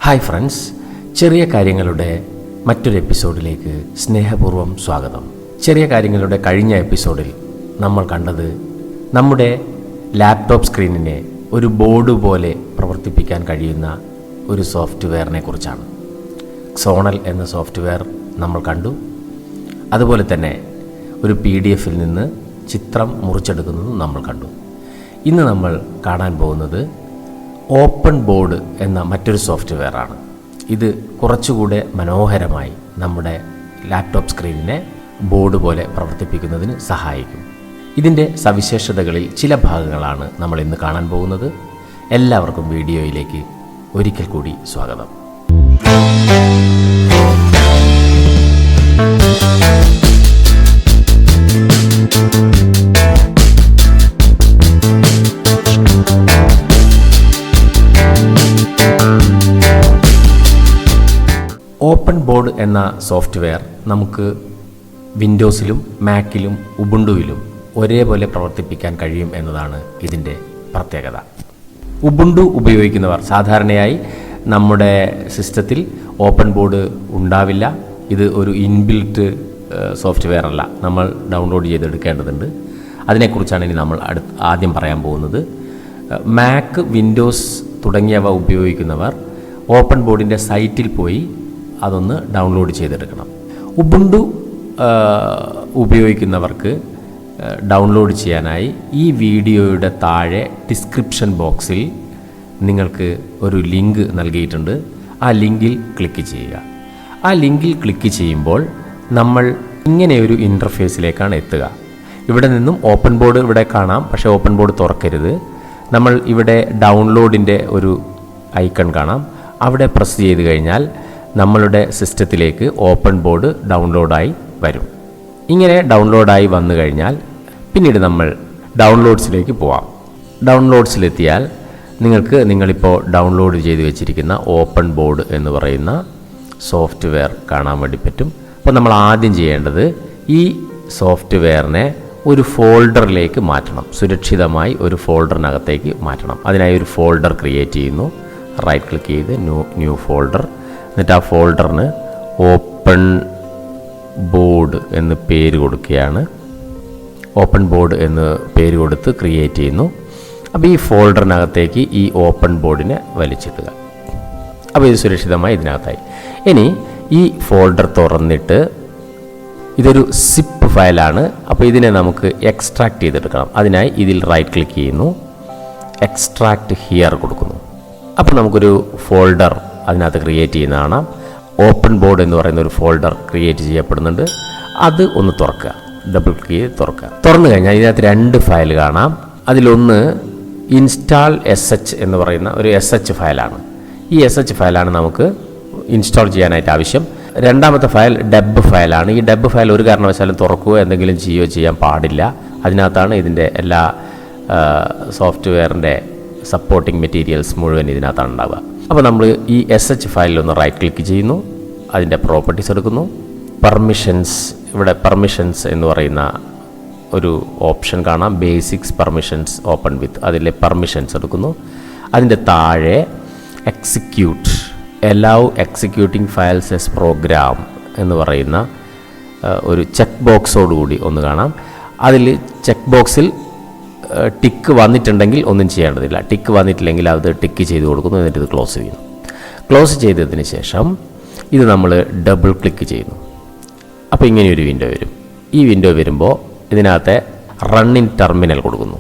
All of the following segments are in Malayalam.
ഹായ് ഫ്രണ്ട്സ്, ചെറിയ കാര്യങ്ങളുടെ മറ്റൊരു എപ്പിസോഡിലേക്ക് സ്നേഹപൂർവ്വം സ്വാഗതം. ചെറിയ കാര്യങ്ങളുടെ കഴിഞ്ഞ എപ്പിസോഡിൽ നമ്മൾ കണ്ടത് നമ്മുടെ ലാപ്ടോപ്പ് സ്ക്രീനിനെ ഒരു ബോർഡ് പോലെ പ്രവർത്തിപ്പിക്കാൻ കഴിയുന്ന ഒരു സോഫ്റ്റ്വെയറിനെ കുറിച്ചാണ്. സോണൽ എന്ന സോഫ്റ്റ്വെയർ നമ്മൾ കണ്ടു. അതുപോലെ തന്നെ ഒരു PDF നിന്ന് ചിത്രം മുറിച്ചെടുക്കുന്നതും നമ്മൾ കണ്ടു. ഇന്ന് നമ്മൾ കാണാൻ പോകുന്നത് OpenBoard എന്ന മറ്റൊരു സോഫ്റ്റ്വെയറാണ്. ഇത് കുറച്ചുകൂടെ മനോഹരമായി നമ്മുടെ ലാപ്ടോപ്പ് സ്ക്രീനിനെ ബോർഡ് പോലെ പ്രവർത്തിപ്പിക്കുന്നതിന് സഹായിക്കും. ഇതിൻ്റെ സവിശേഷതകളിൽ ചില ഭാഗങ്ങളാണ് നമ്മൾ ഇന്ന് കാണാൻ പോകുന്നത്. എല്ലാവർക്കും വീഡിയോയിലേക്ക് ഒരിക്കൽ കൂടി സ്വാഗതം. OpenBoard എന്ന സോഫ്റ്റ്വെയർ നമുക്ക് വിൻഡോസിലും മാക്കിലും ഉബുണ്ടുവിലും ഒരേപോലെ പ്രവർത്തിപ്പിക്കാൻ കഴിയും എന്നതാണ് ഇതിൻ്റെ പ്രത്യേകത. ഉബുണ്ടു ഉപയോഗിക്കുന്നവർ സാധാരണയായി നമ്മുടെ സിസ്റ്റത്തിൽ OpenBoard ഉണ്ടാവില്ല. ഇത് ഒരു ഇൻബിൽറ്റ് സോഫ്റ്റ്വെയർ അല്ല, നമ്മൾ ഡൗൺലോഡ് ചെയ്തെടുക്കേണ്ടതുണ്ട്. അതിനെക്കുറിച്ചാണ് ഇനി നമ്മൾ ആദ്യം പറയാൻ പോകുന്നത്. മാക്, വിൻഡോസ് തുടങ്ങിയവ ഉപയോഗിക്കുന്നവർ OpenBoardൻ്റെ സൈറ്റിൽ പോയി അതൊന്ന് ഡൗൺലോഡ് ചെയ്തെടുക്കണം. ഉബുണ്ടു ഉപയോഗിക്കുന്നവർക്ക് ഡൗൺലോഡ് ചെയ്യാനായി ഈ വീഡിയോയുടെ താഴെ ഡിസ്ക്രിപ്ഷൻ ബോക്സിൽ നിങ്ങൾക്ക് ഒരു ലിങ്ക് നൽകിയിട്ടുണ്ട്. ആ ലിങ്കിൽ ക്ലിക്ക് ചെയ്യുക. ആ ലിങ്കിൽ ക്ലിക്ക് ചെയ്യുമ്പോൾ നമ്മൾ ഇങ്ങനെയൊരു ഇൻ്റർഫേസിലേക്കാണ് എത്തുക. ഇവിടെ നിന്നും OpenBoard ഇവിടെ കാണാം, പക്ഷേ OpenBoard തുറക്കരുത്. നമ്മൾ ഇവിടെ ഡൗൺലോഡിൻ്റെ ഒരു ഐക്കൺ കാണാം. അവിടെ പ്രസ് ചെയ്ത് കഴിഞ്ഞാൽ നമ്മളുടെ സിസ്റ്റത്തിലേക്ക് OpenBoard ഡൗൺലോഡായി വരും. ഇങ്ങനെ ഡൗൺലോഡായി വന്നു കഴിഞ്ഞാൽ പിന്നീട് നമ്മൾ ഡൗൺലോഡ്സിലേക്ക് പോവാം. ഡൗൺലോഡ്സിലെത്തിയാൽ നിങ്ങളിപ്പോൾ ഡൗൺലോഡ് ചെയ്ത് വെച്ചിരിക്കുന്ന OpenBoard എന്ന് പറയുന്ന സോഫ്റ്റ്വെയർ കാണാൻ വേണ്ടി പറ്റും. അപ്പോൾ നമ്മൾ ആദ്യം ചെയ്യേണ്ടത് ഈ സോഫ്റ്റ്വെയറിനെ ഒരു ഫോൾഡറിലേക്ക് മാറ്റണം. സുരക്ഷിതമായി ഒരു ഫോൾഡറിനകത്തേക്ക് മാറ്റണം. അതിനായി ഒരു ഫോൾഡർ ക്രിയേറ്റ് ചെയ്യുന്നു. റൈറ്റ് ക്ലിക്ക് ചെയ്ത് ന്യൂ ഫോൾഡർ. എന്നിട്ട് ആ ഫോൾഡറിന് OpenBoard എന്ന് പേര് കൊടുക്കുകയാണ്. OpenBoard എന്ന് പേര് കൊടുത്ത് ക്രിയേറ്റ് ചെയ്യുന്നു. അപ്പോൾ ഈ ഫോൾഡറിനകത്തേക്ക് ഈ OpenBoardനെ വലിച്ചിടുക. അപ്പോൾ ഇത് സുരക്ഷിതമായി ഇതിനകത്തായി. ഇനി ഈ ഫോൾഡർ തുറന്നിട്ട് ഇതൊരു സിപ്പ് ഫയലാണ്. അപ്പോൾ ഇതിനെ നമുക്ക് എക്സ്ട്രാക്ട് ചെയ്തെടുക്കണം. അതിനായി ഇതിൽ റൈറ്റ് ക്ലിക്ക് ചെയ്യുന്നു, എക്സ്ട്രാക്ട് ഹിയർ കൊടുക്കുന്നു. അപ്പോൾ നമുക്കൊരു ഫോൾഡർ അതിനകത്ത് ക്രിയേറ്റ് ചെയ്യുന്ന കാണാം. OpenBoard എന്ന് പറയുന്ന ഒരു ഫോൾഡർ ക്രിയേറ്റ് ചെയ്യപ്പെടുന്നുണ്ട്. അത് ഒന്ന് തുറക്കുക, ഡബിൾ ക്ലിക്ക് ചെയ്ത് തുറക്കുക. തുറന്നു കഴിഞ്ഞാൽ ഇതിനകത്ത് 2 ഫയൽ കാണാം. അതിലൊന്ന് ഇൻസ്റ്റാൾ SH എന്ന് പറയുന്ന ഒരു SH ഫയലാണ്. ഈ SH ഫയലാണ് നമുക്ക് ഇൻസ്റ്റാൾ ചെയ്യാനായിട്ട് ആവശ്യം. രണ്ടാമത്തെ ഫയൽ ഡെബ് ഫയലാണ്. ഈ ഡെബ് ഫയൽ ഒരു കാരണവശാലും തുറക്കുകയോ എന്തെങ്കിലും ചെയ്യാൻ പാടില്ല. അതിനകത്താണ് ഇതിൻ്റെ എല്ലാ സോഫ്റ്റ്വെയറിൻ്റെ സപ്പോർട്ടിംഗ് മെറ്റീരിയൽസ് മുഴുവൻ ഇതിനകത്താണ് ഉണ്ടാവുക. അപ്പോൾ നമ്മൾ ഈ SH ഫയലിലൊന്ന് റൈറ്റ് ക്ലിക്ക് ചെയ്യുന്നു, അതിൻ്റെ പ്രോപ്പർട്ടീസ് എടുക്കുന്നു. ഇവിടെ പെർമിഷൻസ് എന്ന് പറയുന്ന ഒരു ഓപ്ഷൻ കാണാം. ബേസിക്സ് പെർമിഷൻസ് ഓപ്പൺ വിത്ത്, അതിലെ പെർമിഷൻസ് എടുക്കുന്നു. അതിൻ്റെ താഴെ execute, allow executing files as program എന്ന് പറയുന്ന ഒരു ചെക്ക് ബോക്സോടുകൂടി ഒന്ന് കാണാം. അതിൽ ചെക്ക് ബോക്സിൽ ടിക്ക് വന്നിട്ടുണ്ടെങ്കിൽ ഒന്നും ചെയ്യേണ്ടതില്ല. ടിക്ക് വന്നിട്ടില്ലെങ്കിൽ അത് ടിക്ക് ചെയ്ത് കൊടുക്കുന്നു. എന്നിട്ട് ഇത് ക്ലോസ് ചെയ്യുന്നു. ക്ലോസ് ചെയ്തതിന് ശേഷം ഇത് നമ്മൾ ഡബിൾ ക്ലിക്ക് ചെയ്യുന്നു. അപ്പോൾ ഇങ്ങനെയൊരു വിൻഡോ വരും. ഈ വിൻഡോ വരുമ്പോൾ ഇതിനകത്തെ റൺ ഇൻ ടെർമിനൽ കൊടുക്കുന്നു.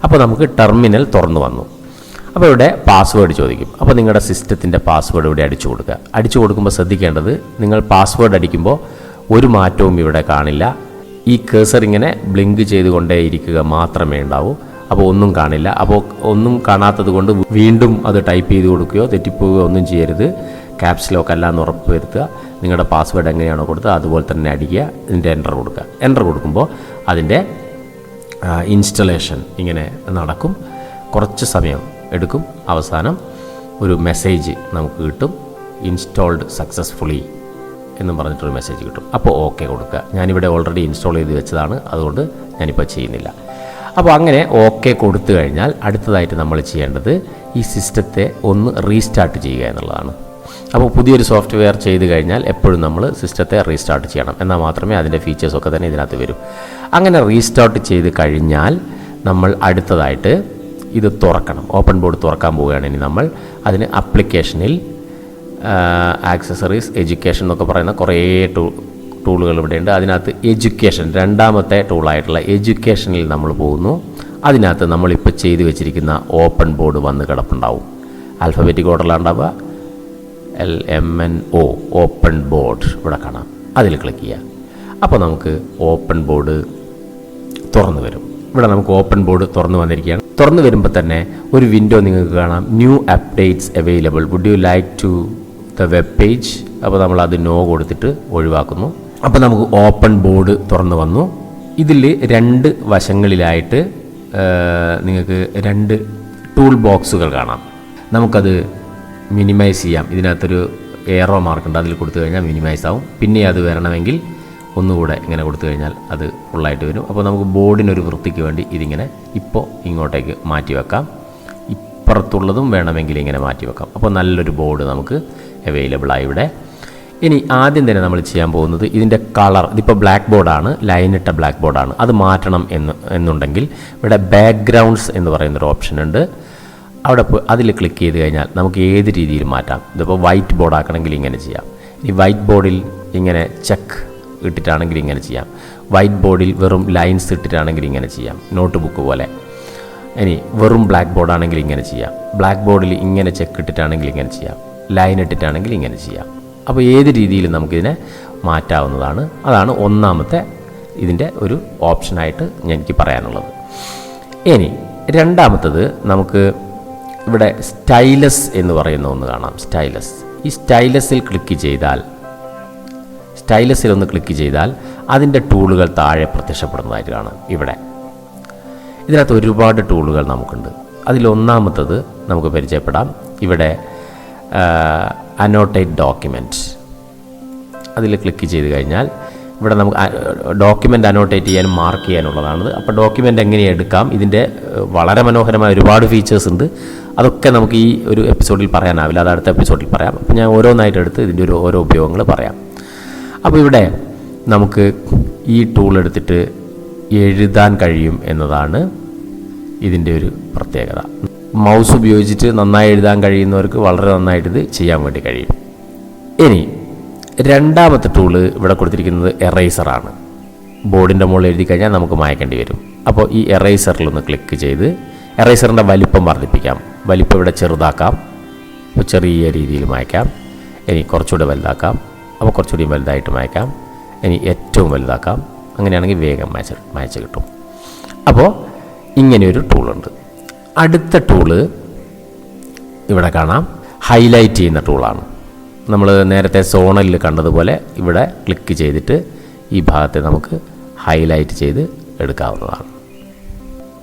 അപ്പോൾ നമുക്ക് ടെർമിനൽ തുറന്നു വന്നു. അപ്പോൾ ഇവിടെ പാസ്വേഡ് ചോദിക്കും. അപ്പോൾ നിങ്ങളുടെ സിസ്റ്റത്തിൻ്റെ പാസ്വേഡ് ഇവിടെ അടിച്ചു കൊടുക്കുക. അടിച്ചു കൊടുക്കുമ്പോൾ ശ്രദ്ധിക്കേണ്ടത്, നിങ്ങൾ പാസ്വേഡ് അടിക്കുമ്പോൾ ഒരു മാറ്റവും ഇവിടെ കാണില്ല. ഈ കേസർ ഇങ്ങനെ ബ്ലിങ്ക് ചെയ്തുകൊണ്ടേയിരിക്കുക മാത്രമേ ഉണ്ടാവൂ. അപ്പോൾ ഒന്നും കാണില്ല. അപ്പോൾ ഒന്നും കാണാത്തത് കൊണ്ട് വീണ്ടും അത് ടൈപ്പ് ചെയ്ത് കൊടുക്കുകയോ തെറ്റിപ്പോവുകയോ ഒന്നും ചെയ്യരുത്. ക്യാപ്സ് ലോക്ക് അല്ല എന്ന് ഉറപ്പ് വരുത്തുക. നിങ്ങളുടെ പാസ്വേഡ് എങ്ങനെയാണോ കൊടുത്തത് അതുപോലെ തന്നെ അടിക്കുക. ഇതിൻ്റെ എൻ്റർ കൊടുക്കുക. എൻ്റർ കൊടുക്കുമ്പോൾ അതിൻ്റെ ഇൻസ്റ്റലേഷൻ ഇങ്ങനെ നടക്കും. കുറച്ച് സമയം എടുക്കും. അവസാനം ഒരു മെസ്സേജ് നമുക്ക് കിട്ടും, ഇൻസ്റ്റാൾഡ് സക്സസ്ഫുള്ളി എന്നും പറഞ്ഞിട്ടൊരു മെസ്സേജ് കിട്ടും. അപ്പോൾ ഓക്കെ കൊടുക്കുക. ഞാനിവിടെ ഓൾറെഡി ഇൻസ്റ്റാൾ ചെയ്ത് വെച്ചതാണ്, അതുകൊണ്ട് ഞാനിപ്പോൾ ചെയ്യുന്നില്ല. അപ്പോൾ അങ്ങനെ ഓക്കെ കൊടുത്തു കഴിഞ്ഞാൽ അടുത്തതായിട്ട് നമ്മൾ ചെയ്യേണ്ടത് ഈ സിസ്റ്റത്തെ ഒന്ന് റീസ്റ്റാർട്ട് ചെയ്യുക എന്നുള്ളതാണ്. അപ്പോൾ പുതിയൊരു സോഫ്റ്റ്വെയർ ചെയ്ത് കഴിഞ്ഞാൽ എപ്പോഴും നമ്മൾ സിസ്റ്റത്തെ റീസ്റ്റാർട്ട് ചെയ്യണം, എന്നാൽ മാത്രമേ അതിൻ്റെ ഫീച്ചേഴ്സൊക്കെ തന്നെ ഇതിനകത്ത് വരും. അങ്ങനെ റീസ്റ്റാർട്ട് ചെയ്ത് കഴിഞ്ഞാൽ നമ്മൾ അടുത്തതായിട്ട് ഇത് തുറക്കണം. ഓപ്പൺ ബോർഡ് തുറക്കാൻ പോവുകയാണ് ഇനി നമ്മൾ. അതിന് ആപ്ലിക്കേഷനിൽ ആക്സസറീസ്, എഡ്യൂക്കേഷൻ എന്നൊക്കെ പറയുന്ന കുറേ ടൂളുകൾ ഇവിടെയുണ്ട്. അതിനകത്ത് എഡ്യൂക്കേഷൻ, രണ്ടാമത്തെ ടൂളായിട്ടുള്ള എഡ്യൂക്കേഷനിൽ നമ്മൾ പോകുന്നു. അതിനകത്ത് നമ്മളിപ്പോൾ ചെയ്തു വെച്ചിരിക്കുന്ന ഓപ്പൺ ബോർഡ് വന്ന് കിടപ്പുണ്ടാവും. ആൽഫബറ്റിക് ഓർഡറിലുണ്ടാവുക, LMNO, ഓപ്പൺ ബോർഡ് ഇവിടെ കാണാം. അതിൽ ക്ലിക്ക് ചെയ്യുക. അപ്പോൾ നമുക്ക് ഓപ്പൺ ബോർഡ് തുറന്നു വരും. ഇവിടെ നമുക്ക് ഓപ്പൺ ബോർഡ് തുറന്നു വന്നിരിക്കുകയാണ്. തുറന്നു വരുമ്പോൾ തന്നെ ഒരു വിൻഡോ നിങ്ങൾക്ക് കാണാം, new updates available, would you like to the web page. അപ്പോൾ നമ്മളത് നോ കൊടുത്തിട്ട് ഒഴിവാക്കുന്നു. അപ്പോൾ നമുക്ക് ഓപ്പൺ ബോർഡ് തുറന്നു വന്നു. ഇതിൽ രണ്ട് വശങ്ങളിലായിട്ട് നിങ്ങൾക്ക് രണ്ട് ടൂൾ ബോക്സുകൾ കാണാം. നമുക്കത് മിനിമൈസ് ചെയ്യാം. ഇതിനകത്തൊരു എറോ മാർക്കുണ്ട്, അതിൽ കൊടുത്തു കഴിഞ്ഞാൽ മിനിമൈസ് ആവും. പിന്നെ അത് വരണമെങ്കിൽ ഒന്നുകൂടെ ഇങ്ങനെ കൊടുത്തു കഴിഞ്ഞാൽ അത് ഫുള്ളായിട്ട് വരും. അപ്പോൾ നമുക്ക് ബോർഡിനൊരു വൃത്തിക്ക് വേണ്ടി ഇതിങ്ങനെ ഇപ്പോൾ ഇങ്ങോട്ടേക്ക് മാറ്റി വെക്കാം. ഇപ്പുറത്തുള്ളതും വേണമെങ്കിൽ ഇങ്ങനെ മാറ്റി വെക്കാം. അപ്പോൾ നല്ലൊരു ബോർഡ് നമുക്ക് അവൈലബിളായി ഇവിടെ. ഇനി ആദ്യം തന്നെ നമ്മൾ ചെയ്യാൻ പോകുന്നത് ഇതിൻ്റെ കളർ. ഇതിപ്പോൾ ബ്ലാക്ക് ബോർഡാണ്, ലൈനിട്ട ബ്ലാക്ക് ബോർഡാണ്. അത് മാറ്റണം എന്നുണ്ടെങ്കിൽ ഇവിടെ ബാക്ക്ഗ്രൗണ്ട്സ് എന്ന് പറയുന്നൊരു ഓപ്ഷൻ ഉണ്ട്. അവിടെ അതിൽ ക്ലിക്ക് ചെയ്ത് കഴിഞ്ഞാൽ നമുക്ക് ഏത് രീതിയിൽ മാറ്റാം. ഇതിപ്പോൾ വൈറ്റ് ബോർഡ് ആക്കണമെങ്കിൽ ഇങ്ങനെ ചെയ്യാം. ഈ വൈറ്റ് ബോർഡിൽ ഇങ്ങനെ ചെക്ക് ഇട്ടിട്ടാണെങ്കിൽ ഇങ്ങനെ ചെയ്യാം. വൈറ്റ് ബോർഡിൽ വെറും ലൈൻസ് ഇട്ടിട്ടാണെങ്കിൽ ഇങ്ങനെ ചെയ്യാം, നോട്ട് ബുക്ക് പോലെ. ഇനി വെറും ബ്ലാക്ക് ബോർഡാണെങ്കിൽ ഇങ്ങനെ ചെയ്യാം. ബ്ലാക്ക് ബോർഡിൽ ഇങ്ങനെ ചെക്ക് ഇട്ടിട്ടാണെങ്കിൽ ഇങ്ങനെ ചെയ്യാം, ലൈൻ ഇട്ടിട്ടാണെങ്കിൽ ഇങ്ങനെ ചെയ്യാം. അപ്പോൾ ഏത് രീതിയിൽ നമുക്കിതിനെ മാറ്റാവുന്നതാണ്. അതാണ് ഒന്നാമത്തെ ഇതിൻ്റെ ഒരു ഓപ്ഷനായിട്ട് എനിക്ക് പറയാനുള്ളത്. ഇനി രണ്ടാമത്തത് നമുക്ക് ഇവിടെ സ്റ്റൈലസ് എന്ന് പറയുന്ന ഒന്ന് കാണാം. സ്റ്റൈലസ്. ഈ സ്റ്റൈലസിൽ ഒന്ന് ക്ലിക്ക് ചെയ്താൽ അതിൻ്റെ ടൂളുകൾ താഴെ പ്രത്യക്ഷപ്പെടുന്നതായിട്ട് കാണാം. ഇതിനകത്ത് ഒരുപാട് ടൂളുകൾ നമുക്കുണ്ട്. അതിലൊന്നാമത്തത് നമുക്ക് പരിചയപ്പെടാം. ഇവിടെ അനോട്ടേറ്റ് ഡോക്യുമെൻറ്റ്സ്, അതിൽ ക്ലിക്ക് ചെയ്ത് കഴിഞ്ഞാൽ ഇവിടെ നമുക്ക് ഡോക്യുമെൻ്റ് അനോട്ടേറ്റ് ചെയ്യാനും മാർക്ക് ചെയ്യാനുള്ളതാണത്. അപ്പോൾ ഡോക്യുമെൻ്റ് എങ്ങനെ എടുക്കാം, ഇതിൻ്റെ വളരെ മനോഹരമായ ഒരുപാട് ഫീച്ചേഴ്സ് ഉണ്ട്. അതൊക്കെ നമുക്ക് ഈ ഒരു എപ്പിസോഡിൽ പറയാനാവില്ല, അത് അടുത്ത എപ്പിസോഡിൽ പറയാം. അപ്പോൾ ഞാൻ ഓരോന്നായിട്ട് എടുത്ത് ഇതിൻ്റെ ഓരോ ഉപയോഗങ്ങൾ പറയാം. അപ്പോൾ ഇവിടെ നമുക്ക് ഈ ടൂൾ എടുത്തിട്ട് എഴുതാൻ കഴിയും എന്നതാണ് ഇതിൻ്റെ ഒരു പ്രത്യേകത. മൗസ് ഉപയോഗിച്ചിട്ട് നന്നായി എഴുതാൻ കഴിയുന്നവർക്ക് വളരെ നന്നായിട്ട് ഇത് ചെയ്യാൻ വേണ്ടി കഴിയും. ഇനി രണ്ടാമത്തെ ടൂള് ഇവിടെ കൊടുത്തിരിക്കുന്നത് എറേസറാണ്. ബോർഡിൻ്റെ മുകളിൽ എഴുതി കഴിഞ്ഞാൽ നമുക്ക് മായ്ക്കേണ്ടി വരും. അപ്പോൾ ഈ എറേസറിലൊന്ന് ക്ലിക്ക് ചെയ്ത് എറേസറിൻ്റെ വലിപ്പം വർദ്ധിപ്പിക്കാം. വലിപ്പം ഇവിടെ ചെറുതാക്കാം, അപ്പോൾ ചെറിയ രീതിയിൽ മായ്ക്കാം. ഇനി കുറച്ചുകൂടെ വലുതാക്കാം, അപ്പോൾ കുറച്ചുകൂടി വലുതായിട്ട് മായ്ക്കാം. ഇനി ഏറ്റവും വലുതാക്കാം. അങ്ങനെയാണെങ്കിൽ വേഗം മായ്ച്ച് കിട്ടും. അപ്പോൾ ഇങ്ങനെയൊരു ടൂളുണ്ട്. അടുത്ത ടൂള് ഇവിടെ കാണാം, ഹൈലൈറ്റ് ചെയ്യുന്ന ടൂളാണ്. നമ്മൾ നേരത്തെ സോണലിൽ കണ്ടതുപോലെ ഇവിടെ ക്ലിക്ക് ചെയ്തിട്ട് ഈ ഭാഗത്തെ നമുക്ക് ഹൈലൈറ്റ് ചെയ്ത് എടുക്കാവുന്നതാണ്.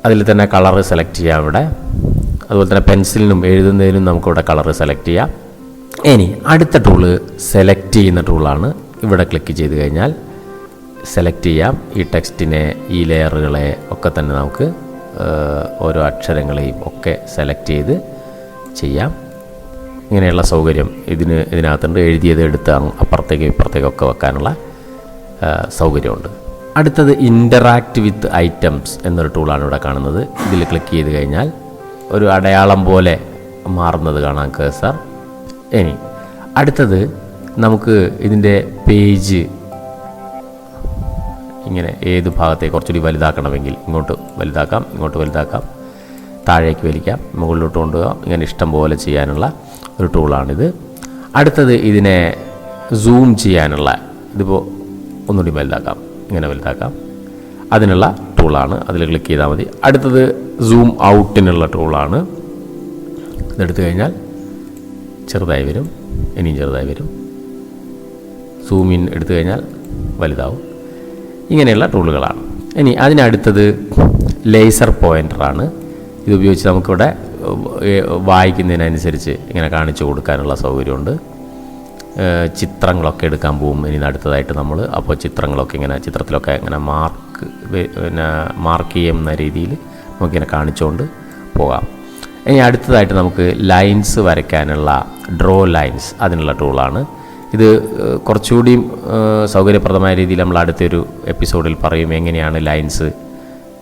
അതിൽ തന്നെ കളറ് സെലക്ട് ചെയ്യാം ഇവിടെ. അതുപോലെ തന്നെ പെൻസിലിനും എഴുതുന്നതിനും നമുക്കിവിടെ കളറ് സെലക്ട് ചെയ്യാം. ഇനി അടുത്ത ടൂള് സെലക്ട് ചെയ്യുന്ന ടൂളാണ്. ഇവിടെ ക്ലിക്ക് ചെയ്ത് കഴിഞ്ഞാൽ സെലക്ട് ചെയ്യാം. ഈ ടെക്സ്റ്റിനെ, ഈ ലെയറുകളെ ഒക്കെ തന്നെ നമുക്ക് ഓരോ അക്ഷരങ്ങളെയും ഒക്കെ സെലക്ട് ചെയ്ത് ചെയ്യാം. ഇങ്ങനെയുള്ള സൗകര്യം ഇതിനകത്തുണ്ട്. എഴുതിയത് എടുത്ത് അപ്പുറത്തേക്കും ഇപ്പുറത്തേക്കൊക്കെ വെക്കാനുള്ള സൗകര്യമുണ്ട്. അടുത്തത് ഇൻ്ററാക്റ്റ് വിത്ത് ഐറ്റംസ് എന്നൊരു ടൂളാണ് ഇവിടെ കാണുന്നത്. ഇതിൽ ക്ലിക്ക് ചെയ്ത് കഴിഞ്ഞാൽ ഒരു അടയാളം പോലെ മാറുന്നത് കാണാം കേഴ്സർ. ഇനി അടുത്തത് നമുക്ക് ഇതിൻ്റെ പേജ് ഇങ്ങനെ ഏത് ഭാഗത്തേക്ക് കുറച്ചുകൂടി വലുതാക്കണമെങ്കിൽ ഇങ്ങോട്ട് വലുതാക്കാം, ഇങ്ങോട്ട് വലുതാക്കാം, താഴേക്ക് വലിക്കാം, മുകളിലോട്ട് കൊണ്ടുപോകാം. ഇങ്ങനെ ഇഷ്ടം പോലെ ചെയ്യാനുള്ള ഒരു ടൂളാണിത്. അടുത്തത് ഇതിനെ സൂം ചെയ്യാനുള്ള, ഇതിപ്പോൾ ഒന്നുകൂടി വലുതാക്കാം, ഇങ്ങനെ വലുതാക്കാം, അതിനുള്ള ടൂളാണ്. അതിൽ ക്ലിക്ക് ചെയ്താൽ മതി. അടുത്തത് സൂം ഔട്ടിനുള്ള ടൂളാണ്. ഇതെടുത്തു കഴിഞ്ഞാൽ ചെറുതായി വരും, ഇനിയും ചെറുതായി വരും. സൂം ഇൻ എടുത്തു കഴിഞ്ഞാൽ വലുതാവും. ഇങ്ങനെയുള്ള ടൂളുകളാണ്. ഇനി അതിനടുത്തത് ലേസർ പോയിൻ്ററാണ്. ഇതുപയോഗിച്ച് നമുക്കിവിടെ വായിക്കുന്നതിനനുസരിച്ച് ഇങ്ങനെ കാണിച്ചു കൊടുക്കാനുള്ള സൗകര്യമുണ്ട്. ചിത്രങ്ങളൊക്കെ എടുക്കാൻ പോകും ഇനി അടുത്തതായിട്ട് നമ്മൾ. അപ്പോൾ ചിത്രത്തിലൊക്കെ ഇങ്ങനെ മാർക്ക് ചെയ്യുന്ന രീതിയിൽ നമുക്കിങ്ങനെ കാണിച്ചുകൊണ്ട് പോകാം. ഇനി അടുത്തതായിട്ട് നമുക്ക് ലൈൻസ് വരയ്ക്കാനുള്ള ഡ്രോ ലൈൻസ് അതിനുള്ള ടൂളാണ്. ഇത് കുറച്ചുകൂടി സൗകര്യപ്രദമായ രീതിയിൽ നമ്മൾ അടുത്തൊരു എപ്പിസോഡിൽ പറയും എങ്ങനെയാണ് ലൈൻസ്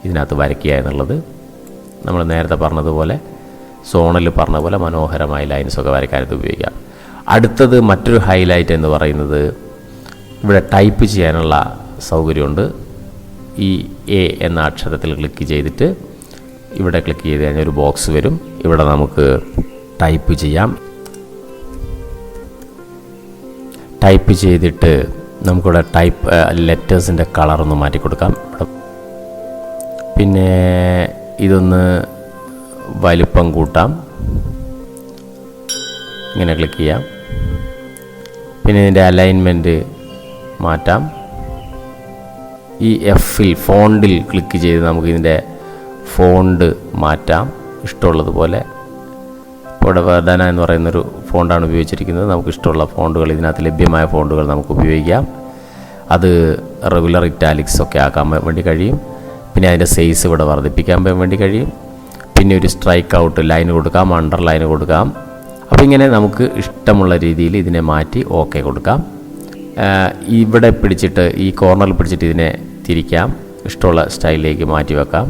ഇതിനകത്ത് വരയ്ക്കുക എന്നുള്ളത്. നമ്മൾ നേരത്തെ പറഞ്ഞതുപോലെ സോണിൽ പറഞ്ഞ പോലെ മനോഹരമായ ലൈൻസൊക്കെ വരയ്ക്കാനത് ഉപയോഗിക്കാം. അടുത്തത് മറ്റൊരു ഹൈലൈറ്റ് എന്ന് പറയുന്നത് ഇവിടെ ടൈപ്പ് ചെയ്യാനുള്ള സൗകര്യമുണ്ട്. ഈ എ എന്ന അക്ഷരത്തിൽ ക്ലിക്ക് ചെയ്തിട്ട് ഇവിടെ ക്ലിക്ക് ചെയ്ത് കഴിഞ്ഞാൽ ഒരു ബോക്സ് വരും. ഇവിടെ നമുക്ക് ടൈപ്പ് ചെയ്യാം. ടൈപ്പ് ചെയ്തിട്ട് നമുക്കിവിടെ ടൈപ്പ് ലെറ്റേഴ്സിൻ്റെ കളറൊന്ന് മാറ്റി കൊടുക്കാം. പിന്നെ ഇതൊന്ന് വലിപ്പം കൂട്ടാം. ഇങ്ങനെ ക്ലിക്ക് ചെയ്യാം. പിന്നെ ഇതിൻ്റെ അലൈൻമെൻറ്റ് മാറ്റാം. ഈ എഫിൽ ഫോണ്ടിൽ ക്ലിക്ക് ചെയ്ത് നമുക്ക് ഇതിൻ്റെ ഫോണ്ട് മാറ്റാം ഇഷ്ടമുള്ളതുപോലെ. ഇവിടെ വർധന എന്ന് പറയുന്നൊരു ഫോണ്ടാണ് ഉപയോഗിച്ചിരിക്കുന്നത്. നമുക്ക് ഇഷ്ടമുള്ള ഫോണ്ടുകൾ ഇതിനകത്ത് ലഭ്യമായ ഫോണ്ടുകൾ നമുക്ക് ഉപയോഗിക്കാം. അത് റെഗുലർ ഇറ്റാലിക്സ് ഒക്കെ ആക്കാൻ വേണ്ടി കഴിയും. പിന്നെ അതിൻ്റെ സൈസ് ഇവിടെ വർദ്ധിപ്പിക്കാൻ വേണ്ടി കഴിയും. പിന്നെ ഒരു സ്ട്രൈക്ക് ഔട്ട് ലൈൻ കൊടുക്കാം, അണ്ടർലൈൻ കൊടുക്കാം. അപ്പോൾ ഇങ്ങനെ നമുക്ക് ഇഷ്ടമുള്ള രീതിയിൽ ഇതിനെ മാറ്റി ഓക്കെ കൊടുക്കാം. ഇവിടെ പിടിച്ചിട്ട് ഈ കോർണറിൽ പിടിച്ചിട്ട് ഇതിനെ തിരിക്കാം, ഇഷ്ടമുള്ള സ്റ്റൈലിലേക്ക് മാറ്റി വെക്കാം.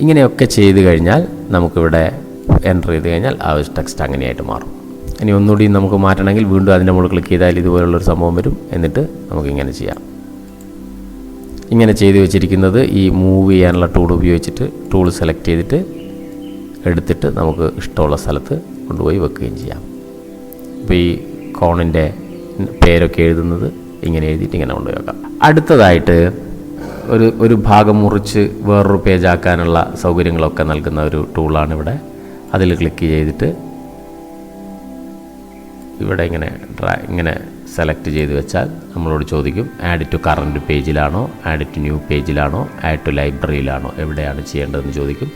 ഇങ്ങനെയൊക്കെ ചെയ്ത് കഴിഞ്ഞാൽ നമുക്കിവിടെ എൻ്റർ ചെയ്ത് കഴിഞ്ഞാൽ ആ ഒരു ടെക്സ്റ്റ് അങ്ങനെയായിട്ട് മാറും. ഇനി ഒന്നുകൂടി നമുക്ക് മാറ്റണമെങ്കിൽ വീണ്ടും അതിൻ്റെ മുകളിൽ ക്ലിക്ക് ചെയ്താൽ ഇതുപോലുള്ളൊരു സംഭവം വരും. എന്നിട്ട് നമുക്കിങ്ങനെ ചെയ്യാം. ഇങ്ങനെ ചെയ്ത് വെച്ചിരിക്കുന്നത് ഈ മൂവ് ചെയ്യാനുള്ള ടൂൾ ഉപയോഗിച്ചിട്ട് ടൂൾ സെലക്ട് ചെയ്തിട്ട് എടുത്തിട്ട് നമുക്ക് ഇഷ്ടമുള്ള സ്ഥലത്ത് കൊണ്ടുപോയി വെക്കുകയും ചെയ്യാം. ഇപ്പോൾ ഈ കോണിൻ്റെ പേരൊക്കെ എഴുതുന്നത് ഇങ്ങനെ എഴുതിയിട്ട് ഇങ്ങനെ കൊണ്ടുപോയി വെക്കാം. അടുത്തതായിട്ട് ഒരു ഭാഗം മുറിച്ച് വേറൊരു പേജാക്കാനുള്ള സൗകര്യങ്ങളൊക്കെ നൽകുന്ന ഒരു ടൂളാണ് ഇവിടെ. അതിൽ ക്ലിക്ക് ചെയ്തിട്ട് ഇവിടെ ഇങ്ങനെ സെലക്ട് ചെയ്ത് വെച്ചാൽ നമ്മളോട് ചോദിക്കും ആഡ് ടു കറൻറ്റ് പേജിലാണോ, ആഡ് ടു ന്യൂ പേജിലാണോ, ആഡ് ടു ലൈബ്രറിയിലാണോ, എവിടെയാണ് ചെയ്യേണ്ടതെന്ന് ചോദിക്കും.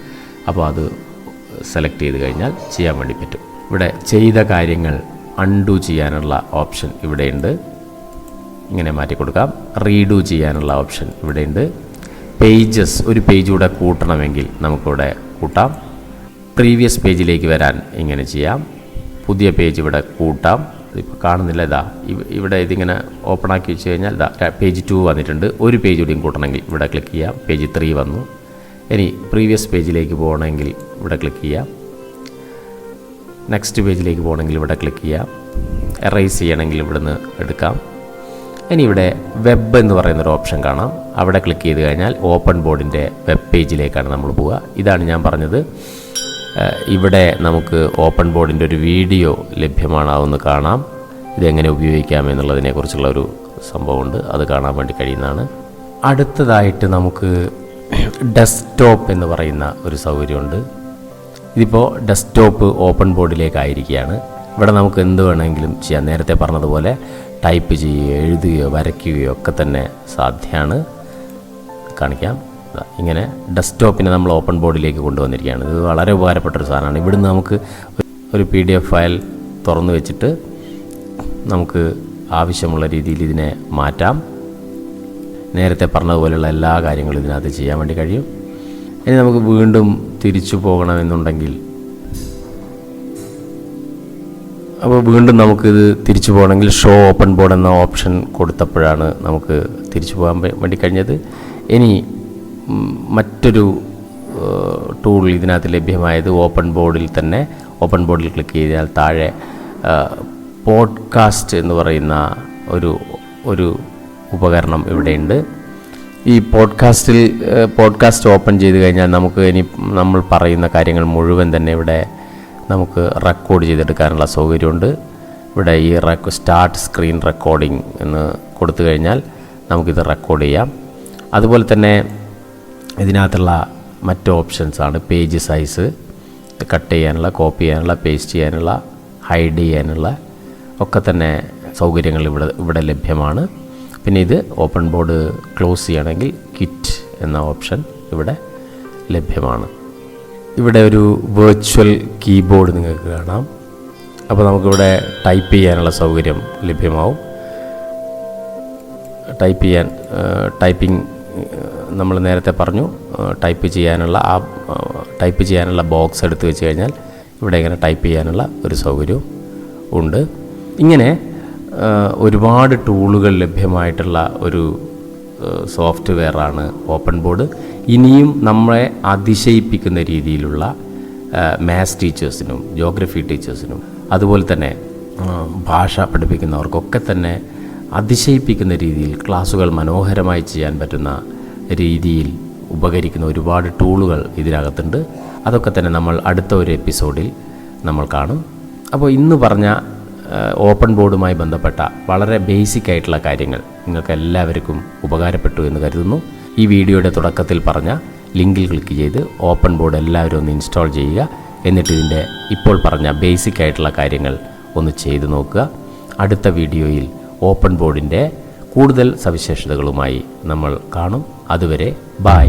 അപ്പോൾ അത് സെലക്ട് ചെയ്ത് കഴിഞ്ഞാൽ ചെയ്യാൻ വേണ്ടി പറ്റും. ഇവിടെ ചെയ്ത കാര്യങ്ങൾ അൺഡു ചെയ്യാനുള്ള ഓപ്ഷൻ ഇവിടെയുണ്ട്. ഇങ്ങനെ മാറ്റി കൊടുക്കാം. റീഡു ചെയ്യാനുള്ള ഓപ്ഷൻ ഇവിടെയുണ്ട്. പേജസ് ഒരു പേജ് കൂടെ കൂട്ടണമെങ്കിൽ നമുക്കിവിടെ കൂട്ടാം. പ്രീവിയസ് പേജിലേക്ക് വരാൻ ഇങ്ങനെ ചെയ്യാം. പുതിയ പേജ് ഇവിടെ കൂട്ടാം. ഇതിപ്പോൾ കാണുന്നില്ല, ഇവിടെ ഇതിങ്ങനെ ഓപ്പൺ ആക്കി വെച്ച് കഴിഞ്ഞാൽ പേജ് 2 വന്നിട്ടുണ്ട്. ഒരു പേജ് കൂടിയും കൂട്ടണമെങ്കിൽ ഇവിടെ ക്ലിക്ക് ചെയ്യാം. പേജ് 3 വന്നു. ഇനി പ്രീവിയസ് പേജിലേക്ക് പോകണമെങ്കിൽ ഇവിടെ ക്ലിക്ക് ചെയ്യാം. നെക്സ്റ്റ് പേജിലേക്ക് പോകണമെങ്കിൽ ഇവിടെ ക്ലിക്ക് ചെയ്യാം. എറേസ് ചെയ്യണമെങ്കിൽ ഇവിടുന്ന് എടുക്കാം. ഇനി ഇവിടെ വെബ് എന്ന് പറയുന്നൊരു ഓപ്ഷൻ കാണാം. അവിടെ ക്ലിക്ക് ചെയ്ത് കഴിഞ്ഞാൽ ഓപ്പൺ ബോർഡിൻ്റെ വെബ് പേജിലേക്കാണ് നമ്മൾ പോവുക. ഇതാണ് ഞാൻ പറഞ്ഞത്. ഇവിടെ നമുക്ക് ഓപ്പൺ ബോർഡിൻ്റെ ഒരു വീഡിയോ ലഭ്യമാണ്. അതൊന്ന് കാണാം. ഇതെങ്ങനെ ഉപയോഗിക്കാം എന്നുള്ളതിനെക്കുറിച്ചുള്ള ഒരു സംഭവമുണ്ട്. അത് കാണാൻ വേണ്ടി കഴിയുന്നതാണ്. അടുത്തതായിട്ട് നമുക്ക് ഡെസ്ക്ടോപ്പ് എന്ന് പറയുന്ന ഒരു സൗകര്യമുണ്ട്. ഇതിപ്പോൾ ഡെസ്ക്ടോപ്പ് ഓപ്പൺ ബോർഡിലേക്കായിരിക്കുകയാണ്. ഇവിടെ നമുക്ക് എന്ത് വേണമെങ്കിലും ചെയ്യാം. നേരത്തെ പറഞ്ഞതുപോലെ ടൈപ്പ് ചെയ്യുകയോ എഴുതുകയോ വരയ്ക്കുകയോ ഒക്കെ തന്നെ സാധ്യമാണ്. കാണിക്കാം. ഇങ്ങനെ ഡെസ്ക്ടോപ്പിനെ നമ്മൾ ഓപ്പൺ ബോർഡിലേക്ക് കൊണ്ടുവന്നിരിക്കുകയാണ്. ഇത് വളരെ ഉപകാരപ്പെട്ടൊരു സാധനമാണ്. ഇവിടുന്ന് നമുക്ക് ഒരു PDF ഫയൽ തുറന്നു വെച്ചിട്ട് നമുക്ക് ആവശ്യമുള്ള രീതിയിൽ ഇതിനെ മാറ്റാം. നേരത്തെ പറഞ്ഞതുപോലെയുള്ള എല്ലാ കാര്യങ്ങളും ഇതിനകത്ത് ചെയ്യാൻ വേണ്ടി കഴിയും. ഇനി നമുക്ക് വീണ്ടും തിരിച്ചു പോകണമെന്നുണ്ടെങ്കിൽ അപ്പോൾ വീണ്ടും നമുക്കിത് തിരിച്ചു പോകണമെങ്കിൽ ഷോ ഓപ്പൺ ബോർഡ് എന്ന ഓപ്ഷൻ കൊടുത്തപ്പോഴാണ് നമുക്ക് തിരിച്ചു പോകാൻ വേണ്ടി കഴിഞ്ഞത്. ഇനി മറ്റൊരു ടൂൾ ഇതിനകത്ത് ലഭ്യമായത് ഓപ്പൺ ബോർഡിൽ തന്നെ. ഓപ്പൺ ബോർഡിൽ ക്ലിക്ക് ചെയ്താൽ താഴെ പോഡ്കാസ്റ്റ് എന്ന് പറയുന്ന ഒരു ഉപകരണം ഇവിടെയുണ്ട്. ഈ പോഡ്കാസ്റ്റ് ഓപ്പൺ ചെയ്ത് കഴിഞ്ഞാൽ നമുക്ക് ഇനി നമ്മൾ പറയുന്ന കാര്യങ്ങൾ മുഴുവൻ തന്നെ ഇവിടെ നമുക്ക് റെക്കോർഡ് ചെയ്തെടുക്കാനുള്ള സൗകര്യമുണ്ട്. ഇവിടെ ഈ സ്റ്റാർട്ട് സ്ക്രീൻ റെക്കോർഡിംഗ് എന്ന് കൊടുത്തു കഴിഞ്ഞാൽ നമുക്കിത് റെക്കോർഡ് ചെയ്യാം. അതുപോലെ തന്നെ ഇതിനകത്തുള്ള മറ്റ് ഓപ്ഷൻസാണ് പേജ് സൈസ് കട്ട് ചെയ്യാനുള്ള, കോപ്പി ചെയ്യാനുള്ള, പേസ്റ്റ് ചെയ്യാനുള്ള, ഹൈഡ് ചെയ്യാനുള്ള ഒക്കെ തന്നെ സൗകര്യങ്ങൾ ഇവിടെ ലഭ്യമാണ്. പിന്നെ ഇത് ഓപ്പൺ ബോർഡ് ക്ലോസ് ചെയ്യണമെങ്കിൽ ക്വിറ്റ് എന്ന ഓപ്ഷൻ ഇവിടെ ലഭ്യമാണ്. ഇവിടെ ഒരു വെർച്വൽ കീബോർഡ് നിങ്ങൾക്ക് കാണാം. അപ്പോൾ നമുക്കിവിടെ ടൈപ്പ് ചെയ്യാനുള്ള സൗകര്യം ലഭ്യമാവും. ടൈപ്പിംഗ് നമ്മൾ നേരത്തെ പറഞ്ഞു ടൈപ്പ് ചെയ്യാനുള്ള ബോക്സ് എടുത്ത് വെച്ച് കഴിഞ്ഞാൽ ഇവിടെ ഇങ്ങനെ ടൈപ്പ് ചെയ്യാനുള്ള ഒരു സൗകര്യവും ഉണ്ട്. ഇങ്ങനെ ഒരുപാട് ടൂളുകൾ ലഭ്യമായിട്ടുള്ള ഒരു സോഫ്റ്റ്വെയറാണ് OpenBoard. ഇനിയും നമ്മളെ അതിശയിപ്പിക്കുന്ന രീതിയിലുള്ള മാത്സ് ടീച്ചേഴ്സിനും ജോഗ്രഫി ടീച്ചേഴ്സിനും അതുപോലെ തന്നെ ഭാഷ പഠിപ്പിക്കുന്നവർക്കൊക്കെ തന്നെ അതിശയിപ്പിക്കുന്ന രീതിയിൽ ക്ലാസ്സുകൾ മനോഹരമായി ചെയ്യാൻ പറ്റുന്ന രീതിയിൽ ഉപകരിക്കുന്ന ഒരുപാട് ടൂളുകൾ ഇതിനകത്തുണ്ട്. അതൊക്കെ തന്നെ നമ്മൾ അടുത്ത ഒരു എപ്പിസോഡിൽ നമ്മൾ കാണും. അപ്പോൾ ഇന്ന് പറഞ്ഞ OpenBoardുമായി ബന്ധപ്പെട്ട വളരെ ബേസിക് ആയിട്ടുള്ള കാര്യങ്ങൾ നിങ്ങൾക്ക് എല്ലാവർക്കും ഉപകാരപ്പെട്ടു എന്ന് കരുതുന്നു. ഈ വീഡിയോയുടെ തുടക്കത്തിൽ പറഞ്ഞ ലിങ്കിൽ ക്ലിക്ക് ചെയ്ത് OpenBoard എല്ലാവരും ഒന്ന് ഇൻസ്റ്റാൾ ചെയ്യുക. എന്നിട്ട് ഇതിൻ്റെ ഇപ്പോൾ പറഞ്ഞ ബേസിക് ആയിട്ടുള്ള കാര്യങ്ങൾ ഒന്ന് ചെയ്തു നോക്കുക. അടുത്ത വീഡിയോയിൽ OpenBoardൻ്റെ കൂടുതൽ സവിശേഷതകളുമായി നമ്മൾ കാണും. അതുവരെ ബൈ.